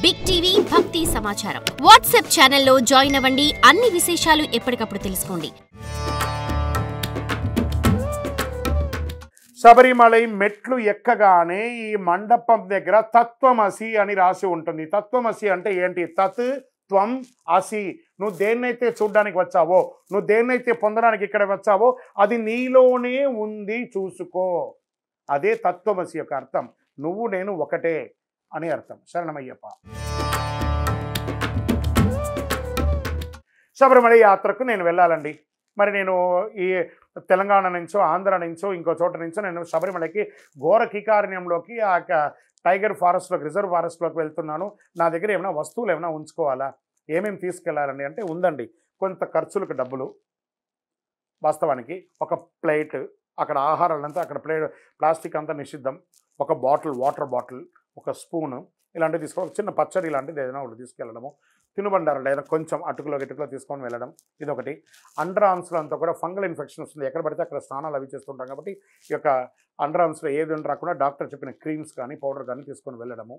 Big TV భక్తి సమాచారం WhatsApp ఛానల్లో జాయిన్ అవ్వండి. అన్ని విశేషాలు ఎప్పటికప్పుడు తెలుసుకోండి. శబరిమలై మెట్లు ఎక్కగానే ఈ మండపం దగ్గర తత్వమసి అని రాసి ఉంటుంది. తత్వమసి అంటే ఏంటి? తత్ త్వం అసి. నువ్వు దేన్నైతే చూడ్డానికి వచ్చావో, నువ్వు దేన్నైతే పొందడానికి ఇక్కడ వచ్చావో అది నీలోనే ఉంది, చూసుకో. అదే తత్వమసి యొక్క అర్థం. నువ్వు నేను ఒకటే అని అర్థం. శరణమయ్యప్ప. శబరిమలై యాత్రకు నేను వెళ్ళాలండి. మరి నేను ఈ తెలంగాణ నుంచో ఆంధ్ర నుంచో ఇంకో చోట నుంచో నేను శబరిమలకి ఘోర కీకారణ్యంలోకి ఆ టైగర్ ఫారెస్ట్లోకి రిజర్వ్ ఫారెస్ట్లోకి వెళ్తున్నాను. నా దగ్గర ఏమైనా వస్తువులు ఏమైనా ఉంచుకోవాలా, ఏమేమి తీసుకెళ్లాలండి అంటే ఉందండి. కొంత ఖర్చులకు డబ్బులు, వాస్తవానికి ఒక ప్లేట్, అక్కడ ఆహారాలంతా అక్కడ ప్లాస్టిక్ అంతా నిషిద్ధం, ఒక బాటిల్, వాటర్ బాటిల్, ఒక స్పూను ఇలాంటివి తీసుకోవడం, చిన్న పచ్చడి ఇలాంటిది ఏదైనా ఒకటి తీసుకెళ్ళడము, తినుబండారు లేదా కొంచెం అటుకులో గిటుకులో తీసుకొని వెళ్ళడం, ఇదొకటి. అండర్ ఆర్మ్స్లో అంతా కూడా ఫంగల్ ఇన్ఫెక్షన్ వస్తుంది, ఎక్కడ పడితే అక్కడ స్నానాలు అవి చేస్తుంటాం కాబట్టి ఈ యొక్క అండర్ ఆర్మ్స్లో ఏది రాకుండా డాక్టర్ చెప్పిన క్రీమ్స్ కానీ పౌడర్ కానీ తీసుకొని వెళ్ళడము,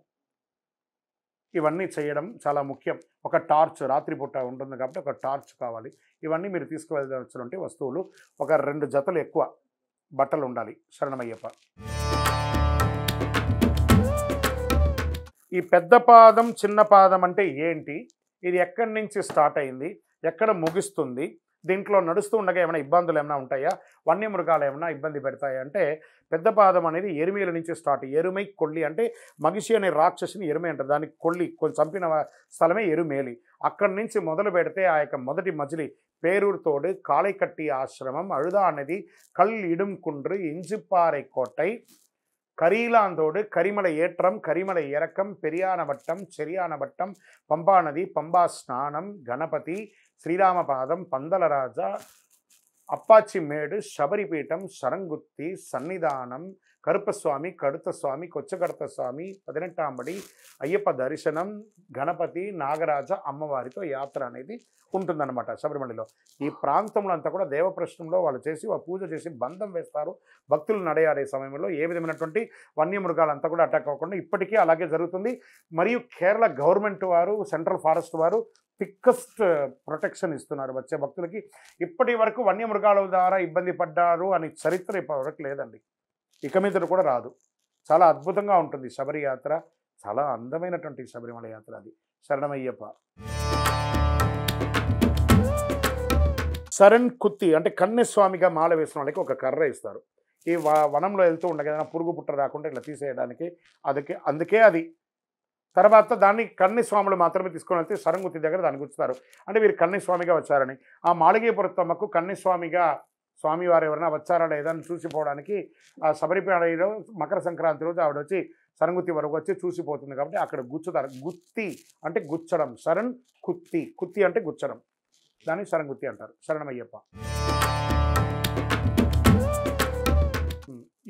ఇవన్నీ చేయడం చాలా ముఖ్యం. ఒక టార్చ్, రాత్రిపూట ఉంటుంది కాబట్టి ఒక టార్చ్ కావాలి. ఇవన్నీ మీరు తీసుకువెళ్ళాల్సినటువంటి వస్తువులు. ఒక 2 జతలు ఎక్కువ బట్టలు ఉండాలి. శరణమయ్యప్ప. ఈ పెద్ద పాదం చిన్న పాదం అంటే ఏంటి? ఇది ఎక్కడి నుంచి స్టార్ట్ అయింది, ఎక్కడ ముగిస్తుంది, దీంట్లో నడుస్తూ ఉండగా ఏమైనా ఇబ్బందులు ఏమైనా ఉంటాయా, వన్యమృగాలు ఏమైనా ఇబ్బంది పెడతాయా అంటే పెద్ద పాదం అనేది ఎరుమేల నుంచి స్టార్ట్. ఎరుమై కొల్లి అంటే మగిషి అనే రాక్షసిని ఎరుమై అంటారు. దానికి కొల్లి కొంచెం చంపిన స్థలమే ఎరుమేలి. అక్కడి నుంచి మొదలు పెడితే ఆ యొక్క మొదటి మజిలీ పేరూరుతోడు, కాళైకట్టి ఆశ్రమం, అழுதா నది, కల్ ఇడుం குன்று, இஞ்சிப்பாறை கோட்டை, கரீலாந்தோடு, கரிமலை ஏற்றம், கரிமலை இறக்கம், பெரியான வட்டம், செரியான வட்டம், பம்பா நதி, பம்பா ஸ்நானம், கணபதி, ஸ்ரீராமபாதம், பந்தலராஜா, అప్పాచి మేడు, శబరిపీఠం, శరంగుత్తి, సన్నిధానం, కరుపస్వామి, కడుతస్వామి, కొచ్చగడత స్వామి, 18 అయ్యప్ప దర్శనం, గణపతి, నాగరాజ అమ్మవారితో యాత్ర అనేది ఉంటుందన్నమాట శబరిమలలో. ఈ ప్రాంతంలో అంతా కూడా దేవప్రశ్నంలో వాళ్ళు చేసి పూజ చేసి బంధం వేస్తారు. భక్తులు నడయాడే సమయంలో ఏ విధమైనటువంటి వన్యమృగాలంతా కూడా అటాక్ అవ్వకుండా ఇప్పటికీ అలాగే జరుగుతుంది. మరియు కేరళ గవర్నమెంట్ వారు, సెంట్రల్ ఫారెస్ట్ వారు థిక్కెస్ట్ ప్రొటెక్షన్ ఇస్తున్నారు వచ్చే భక్తులకి. ఇప్పటి వరకు వన్యమృగాల ద్వారా ఇబ్బంది పడ్డారు అని చరిత్ర ఇప్పటివరకు లేదండి, ఇక మీద కూడా రాదు. చాలా అద్భుతంగా ఉంటుంది శబరి యాత్ర, చాలా అందమైనటువంటి శబరిమల యాత్ర అది. శరణమయ్యప్ప. శరణ్ కుత్తి అంటే కన్యస్వామిగా మాల వేసిన వాళ్ళకి ఒక కర్ర ఇస్తారు. ఈ వనంలో వెళ్తూ ఉండగా ఏదైనా పురుగు పుట్ట రాకుండా ఇట్లా తీసేయడానికి అందుకే అది. తర్వాత దాన్ని కన్యస్వాములు మాత్రమే తీసుకొని వెళ్తే శరంగుత్తి దగ్గర దాన్ని గుచ్చుతారు. అంటే వీరు కన్యస్వామిగా వచ్చారని. ఆ మాళిగేపురత్తమ్మకు కన్యస్వామిగా స్వామివారు ఎవరైనా వచ్చారా లేదా అని చూసిపోవడానికి ఆ శబరిమలలో మకర సంక్రాంతి రోజు ఆవిడ వచ్చి శరంగుత్తి వరకు వచ్చి చూసిపోతుంది కాబట్టి అక్కడ గుచ్చుతారు. గుత్తి అంటే గుచ్చడం, శరణ్ కుత్తి, కుత్తి అంటే గుచ్చడం, దాన్ని శరంగుత్తి అంటారు. శరణమయ్యప్ప.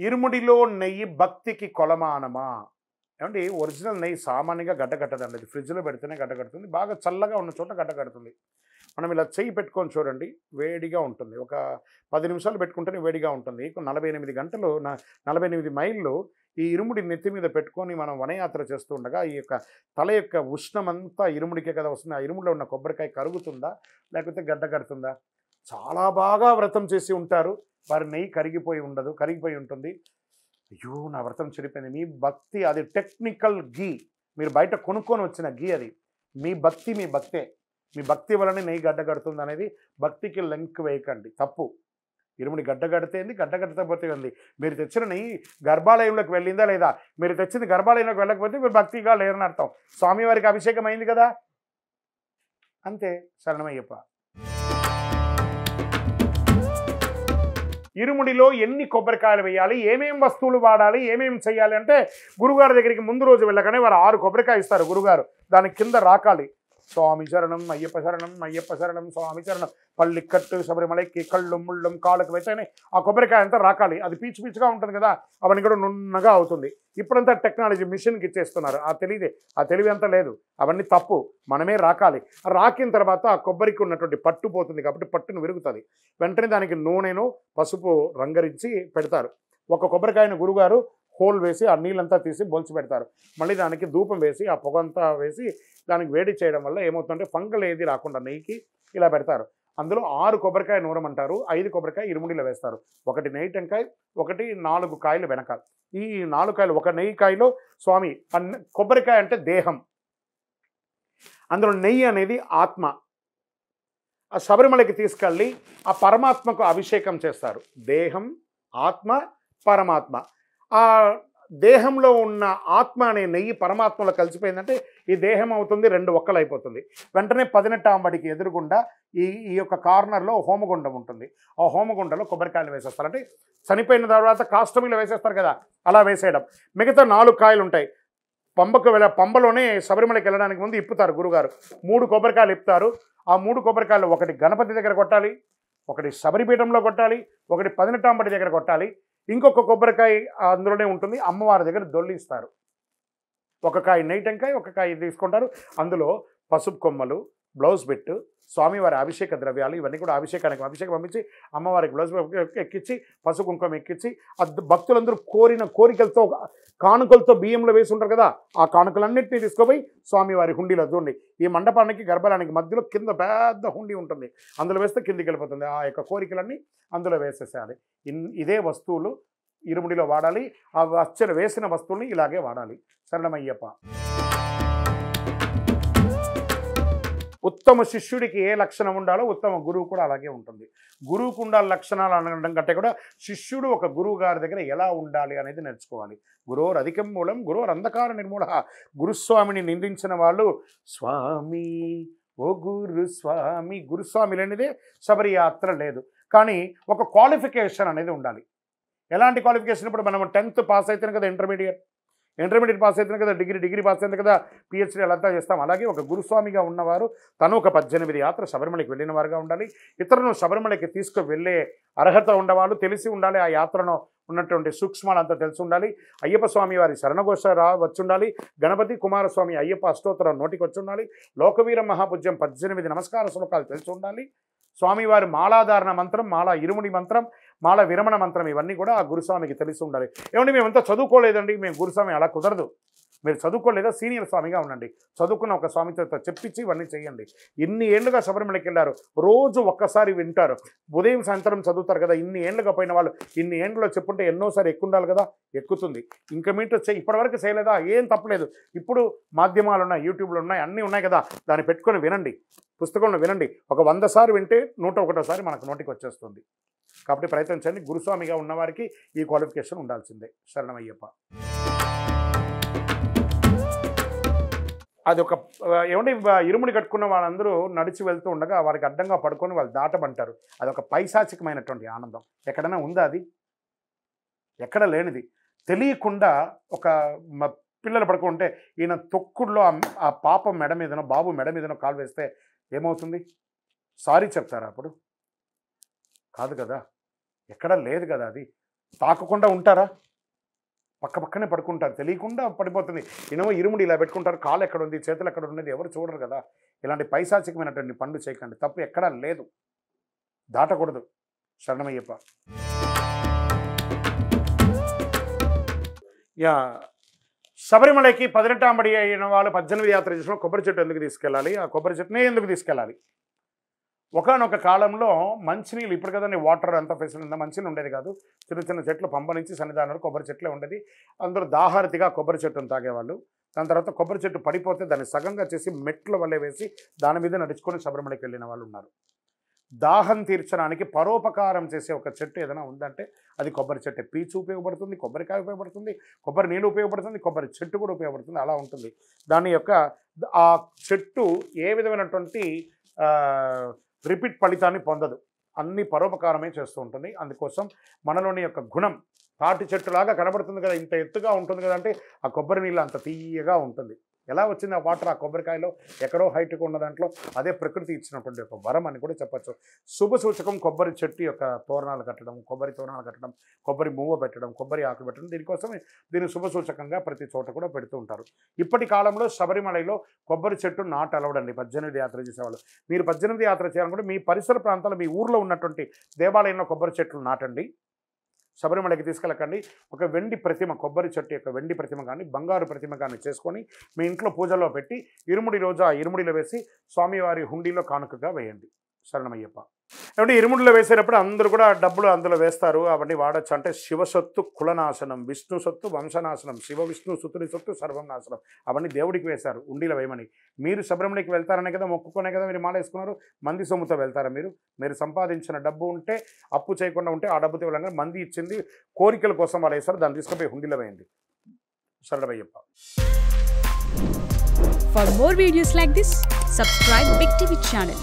ఇరుముడిలో నెయ్యి భక్తికి కొలమానమా? ఏమంటే ఒరిజినల్ నెయ్యి సామాన్యంగా గడ్డగట్టదండి. అది ఫ్రిడ్జ్లో పెడితేనే గడ్డగడుతుంది. బాగా చల్లగా ఉన్న చోట గడ్డగడుతుంది. మనం ఇలా చెయ్యి పెట్టుకొని చూడండి, వేడిగా ఉంటుంది. ఒక 10 నిమిషాలు పెట్టుకుంటేనే వేడిగా ఉంటుంది. 48 గంటలు 48 మైళ్ళు ఈ ఇరుముడి నెత్తి మీద పెట్టుకొని మనం వనయాత్ర చేస్తూ ఉండగా ఈ యొక్క తల యొక్క ఉష్ణమంతా ఇరుముడికే కదా వస్తుంది. ఆ ఇరుముడిలో ఉన్న కొబ్బరికాయ కరుగుతుందా లేకపోతే గడ్డగడుతుందా? చాలా బాగా వ్రతం చేసి ఉంటారు వారి నెయ్యి కరిగిపోయి ఉండదు, కరిగిపోయి ఉంటుంది. అయ్యో నా వ్రతం చెడిపోయింది. మీ భక్తి అది టెక్నికల్ గీ, మీరు బయట కొనుక్కొని వచ్చిన గీ అది. మీ భక్తి మీ భక్తే, మీ భక్తి వలన నెయ్యి గడ్డగడుతుంది అనేది భక్తికి లింక్ వేయకండి, తప్పు. ఇరుముడి గడ్డగడితేంది, గడ్డగట్టకపోతే ఉంది. మీరు తెచ్చిన నెయ్యి గర్భాలయంలోకి వెళ్ళిందా లేదా? మీరు తెచ్చింది గర్భాలయంలోకి వెళ్ళకపోతే మీరు భక్తిగా లేరని అర్థం. స్వామివారికి అభిషేకం అయింది కదా, అంతే. శరణమయ్యప్ప. ఇరుముడిలో ఎన్ని కొబ్బరికాయలు వేయాలి, ఏమేం వస్తువులు వాడాలి, ఏమేం చేయాలి అంటే గురుగారి దగ్గరికి ముందు రోజు వెళ్ళగానే వారు 6 కొబ్బరికాయ ఇస్తారు గురుగారు. దాని కింద రాకాలి స్వామి శరణం, అయ్యప్ప శరణం, అయ్యప్ప శరణం, స్వామి శరణం, పళ్ళిక్కట్టు, శబరిమలైకి, కళ్ళు ముళ్ళం, కాళ్ళకు వెళ్తేనే ఆ కొబ్బరికాయ అంతా రాకాలి. అది పీచు పీచుగా ఉంటుంది కదా, అవన్నీ కూడా నున్నగా అవుతుంది. ఇప్పుడంతా టెక్నాలజీ మిషన్కి ఇచ్చేస్తున్నారు. ఆ తెలివి అంతా లేదు, అవన్నీ తప్పు. మనమే రాకాలి. రాకిన తర్వాత ఆ కొబ్బరికి ఉన్నటువంటి పట్టు పోతుంది కాబట్టి పట్టును విరుగుతుంది. వెంటనే దానికి నూనెను పసుపు రంగరించి పెడతారు. ఒక కొబ్బరికాయను గురుగారు హోల్ వేసి ఆ నీళ్ళంతా తీసి బొలిచి పెడతారు. మళ్ళీ దానికి ధూపం వేసి ఆ పొగంతా వేసి దానికి వేడి చేయడం వల్ల ఏమవుతుందంటే ఫంగల్ ఏది రాకుండా నెయ్యికి ఇలా పెడతారు. అందులో 6 కొబ్బరికాయ నూరమంటారు, 5 కొబ్బరికాయ ఇరుముడిలో వేస్తారు. ఒకటి నెయ్యి టెంకాయ, ఒకటి 4 కాయలు వెనక. ఈ 4 కాయలు ఒక నెయ్యి కాయలో స్వామి కొబ్బరికాయ అంటే దేహం, అందులో నెయ్యి అనేది ఆత్మ. ఆ శబరిమలకి తీసుకెళ్ళి ఆ పరమాత్మకు అభిషేకం చేస్తారు. దేహం, ఆత్మ, పరమాత్మ. ఆ దేహంలో ఉన్న ఆత్మ అనే నెయ్యి పరమాత్మలో కలిసిపోయిందంటే ఈ దేహం అవుతుంది 2 ఒక్కలు అయిపోతుంది. వెంటనే 18 ఎదురుగుండా ఈ యొక్క కార్నర్లో హోమగుండం ఉంటుంది. ఆ హోమగుండంలో కొబ్బరికాయలు వేసేస్తారు. అంటే చనిపోయిన తర్వాత కాష్టమిలో వేసేస్తారు కదా, అలా వేసేయడం. మిగతా 4 కాయలు ఉంటాయి. పంబలోనే శబరిమలకి వెళ్ళడానికి ముందు ఇప్పుతారు గురుగారు. 3 కొబ్బరికాయలు ఇప్పుతారు. ఆ 3 కొబ్బరికాయలు ఒకటి గణపతి దగ్గర కొట్టాలి, ఒకటి శబరిపీఠంలో కొట్టాలి, ఒకటి 18 దగ్గర కొట్టాలి. ఇంకొక కొబ్బరికాయ అందులోనే ఉంటుంది, అమ్మవారి దగ్గర దొల్లిస్తారు. ఒక కాయ నెయ్యి టెంకాయ, ఒక కాయ తీసుకుంటారు. అందులో పసుపు కొమ్మలు, బ్లౌజ్ బిట్టు, స్వామివారి అభిషేక ద్రవ్యాలు ఇవన్నీ కూడా అభిషేకం పంపించి అమ్మవారికి బ్లౌజ్ ఎక్కించి పసుపు కుంకుమ ఎక్కించి భక్తులందరూ కోరిన కోరికలతో కానుకలతో బియ్యంలో వేసి ఉంటారు కదా, ఆ కానుకలన్నింటినీ తీసుకుపోయి స్వామివారి హుండీలో చూడండి. ఈ మండపానికి గర్భాలయానికి మధ్యలో కింద పెద్ద హుండీ ఉంటుంది, అందులో వేస్తే కిందికి వెళ్ళిపోతుంది. ఆ యొక్క కోరికలన్నీ అందులో వేసేసేయాలి. ఇదే వస్తువులు ఇరుముడిలో వాడాలి. ఆ వేసిన వస్తువుల్ని ఇలాగే వాడాలి. శరణమయ్యప్ప. ఉత్తమ శిష్యుడికి ఏ లక్షణం ఉండాలో ఉత్తమ గురువు కూడా అలాగే ఉంటుంది. గురువుకు ఉండాలి లక్షణాలు అనడం కంటే కూడా శిష్యుడు ఒక గురువు గారి దగ్గర ఎలా ఉండాలి అనేది నేర్చుకోవాలి. గురోర్ అధికం మూలం గురోర్ అంధకార నిర్మూల. గురుస్వామిని నిందించిన వాళ్ళు స్వామి ఓ గురుస్వామి, గురుస్వామి లేనిదే శబరి యాత్ర లేదు. కానీ ఒక క్వాలిఫికేషన్ అనేది ఉండాలి. ఎలాంటి క్వాలిఫికేషన్? ఇప్పుడు మనం 10th పాస్ అయితేనే కదా ఇంటర్మీడియట్ పాస్ అయితేనే కదా డిగ్రీ పాస్ అయితే కదా పిహెచ్డీ అలా చేస్తాం. అలాగే ఒక గురుస్వామిగా ఉన్నవారు తను ఒక 18 యాత్ర శబరిమలకి వెళ్ళిన వారుగా ఉండాలి. ఇతరులను శబరిమలకి తీసుకువెళ్ళే అర్హత ఉండవాళ్ళు, తెలిసి ఉండాలి. ఆ యాత్రను ఉన్నటువంటి సూక్ష్మాలు అంతా తెలిసి ఉండాలి. అయ్యప్ప స్వామి వారి శరణఘోష వచ్చి ఉండాలి. గణపతి కుమారస్వామి అయ్యప్ప అష్టోత్తరం నోటికి వచ్చి ఉండాలి. లోకవీర మహాపూజ్యం 18 నమస్కార శ్లోకాలు తెలిసి ఉండాలి. స్వామివారి మాలాధారణ మంత్రం, మాల ఇరుముడి మంత్రం, మాల విరమణ మంత్రం ఇవన్నీ కూడా ఆ గురుస్వామికి తెలిసి ఉండాలి. ఏమంటే మేమంతా చదువుకోలేదండి, మేము గురుస్వామి అలా కుదరదు. మీరు చదువుకోలేదా సీనియర్ స్వామిగా ఉండండి, చదువుకున్న ఒక స్వామితో చెప్పించి ఇవన్నీ చేయండి. ఇన్ని ఏళ్ళుగా శబరిమలకి వెళ్ళారు, రోజు ఒక్కసారి వింటారు, ఉదయం సాయంత్రం చదువుతారు కదా. ఇన్ని ఏళ్ళుగా పోయిన వాళ్ళు ఇన్ని ఏళ్ళలో చెప్పుంటే ఎన్నోసారి ఎక్కుండాలి కదా, ఎక్కుతుంది. ఇంకా మీటర్ ఇప్పటివరకు చేయలేదా, ఏం తప్పలేదు. ఇప్పుడు మాధ్యమాలు ఉన్నాయి, యూట్యూబ్లో ఉన్నాయి, అన్నీ ఉన్నాయి కదా, దాన్ని పెట్టుకొని వినండి, పుస్తకంలో వినండి. ఒక 100 సార్లు వింటే 101సారి మనకు నోటికి వచ్చేస్తుంది. కాబట్టి ప్రయత్నించండి. గురుస్వామిగా ఉన్నవారికి ఈ క్వాలిఫికేషన్ ఉండాల్సిందే. శరణమయ్యప్ప. అది ఒక ఏమంటే ఇరుముడి కట్టుకున్న వాళ్ళందరూ నడిచి వెళ్తూ ఉండగా వారికి అడ్డంగా పడుకొని వాళ్ళు దాటమంటారు. అదొక పైశాచికమైనటువంటి ఆనందం. ఎక్కడైనా ఉందా అది? ఎక్కడ లేనిది. తెలియకుండా ఒక పిల్లలు పడుకుంటే ఈయన తొక్కుడులో ఆ పాప మెడ మీదనో బాబు మెడ మీదనో కాలు వేస్తే ఏమవుతుంది? సారీ చెప్తారా అప్పుడు? కాదు కదా, ఎక్కడ లేదు కదా. అది తాకకుండా ఉంటారా? పక్కనే పడుకుంటారు, తెలియకుండా పడిపోతుంది. ఈయనేమో ఇరుముడి ఇలా పెట్టుకుంటారు, కాలు ఎక్కడ ఉంది, చేతులు ఎక్కడ ఉన్నది ఎవరు చూడరు కదా. ఇలాంటి పైశాచికమైనటువంటి పనులు చేయకండి. తప్పు ఎక్కడా లేదు, దాటకూడదు. శరణమయ్యప్ప. శబరిమలకి 18 అయిన వాళ్ళు 18 యాత్ర చేసిన కొబ్బరి చెట్టు ఎందుకు తీసుకెళ్ళాలి? ఆ కొబ్బరి చెట్టునే ఎందుకు తీసుకెళ్ళాలి? ఒకనొక కాలంలో మంచినీళ్ళు, ఇప్పుడు కదండి వాటర్ అంతా ఫెసిలిటీ, మంచినీళ్ళు ఉండేది కాదు. చిన్న చెట్లు పంప నుంచి సన్నిధానంలో కొబ్బరి చెట్లే ఉండేది. అందరూ దాహారతిగా కొబ్బరి చెట్టును తాగేవాళ్ళు. దాని తర్వాత కొబ్బరి చెట్టు పడిపోతే దాన్ని సగంగా చేసి మెట్ల వల్లే వేసి దాని మీద నడుచుకొని శబరిమలకి వెళ్ళిన వాళ్ళు ఉన్నారు. దాహం తీర్చడానికి పరోపకారం చేసే ఒక చెట్టు ఏదైనా ఉందంటే అది కొబ్బరి చెట్టు. పీచు ఉపయోగపడుతుంది, కొబ్బరికాయ ఉపయోగపడుతుంది, కొబ్బరి నీళ్ళు ఉపయోగపడుతుంది, కొబ్బరి చెట్టు కూడా ఉపయోగపడుతుంది. అలా ఉంటుంది. దాని యొక్క ఆ చెట్టు ఏ విధమైనటువంటి రిపీట్ ఫలితాన్ని పొందదు, అన్ని పరోపకారమే చేస్తూ ఉంటుంది. అందుకోసం మనలోని యొక్క గుణం తాటి చెట్టులాగా కనబడుతుంది కదా, ఇంత ఎత్తుగా ఉంటుంది కదా, అంటే ఆ కొబ్బరి నీళ్ళు అంత తీయగా ఉంటుంది. ఎలా వచ్చింది ఆ వాటర్? ఆ కొబ్బరికాయలో ఎక్కడో హైట్గా ఉన్న దాంట్లో అదే ప్రకృతి ఇచ్చినటువంటి ఒక వరం అని కూడా చెప్పచ్చు. శుభ సూచకం కొబ్బరి చెట్టు యొక్క తోరణాలు కట్టడం, కొబ్బరి తోరణాలు కట్టడం, కొబ్బరి మువ్వ పెట్టడం, కొబ్బరి ఆకులు పెట్టడం, దీనికోసమే దీన్ని శుభ సూచకంగా ప్రతి చోట కూడా పెడుతూ ఉంటారు. ఇప్పటి కాలంలో శబరిమలలో కొబ్బరి చెట్టు నాట్ అలవడండి 18 యాత్ర చేసేవాళ్ళు. మీరు 18 యాత్ర చేయాలనుకుంటే మీ పరిసర ప్రాంతాల్లో మీ ఊర్లో ఉన్నటువంటి దేవాలయంలో కొబ్బరి చెట్లు నాటండి. శబరిమలకి తీసుకెళ్ళకండి. ఒక వెండి ప్రతిమ, కొబ్బరి చెట్టు యొక్క వెండి ప్రతిమ కానీ బంగారు ప్రతిమ కానీ చేసుకొని మీ ఇంట్లో పూజలో పెట్టి ఇరుముడి రోజు ఆ ఇరుముడిలో వేసి స్వామివారి హుండీలో కానుకగా వేయండి. శరణమయ్యప్ప. ఏమంటే ఇరుముడిలో వేసేటప్పుడు అందరూ కూడా డబ్బులు అందులో వేస్తారు, అవన్నీ వాడచ్చు. అంటే శివసొత్తు కులనాశనం, విష్ణు సొత్తు వంశనాశనం, శివ విష్ణు సుతుడి సొత్తు సర్వం నాశనం, అవన్నీ దేవుడికి వేశారు ఉండిలో వేయమని. మీరు శబరిమలకి వెళ్తారనే కదా, మొక్కుకునే కదా మీరు మాల వేసుకున్నారు. మంది సొమ్ముతో వెళ్తారా మీరు సంపాదించిన డబ్బు ఉంటే, అప్పు చేయకుండా ఉంటే ఆ డబ్బుతో వెళ్ళంగా మంది ఇచ్చింది కోరికల కోసం వాళ్ళు వేస్తారు, దాన్ని తీసుకుపోయి హుండీలో వేయండి. శరణమయ్యప్ప. For more videos like this, subscribe Big TV channel.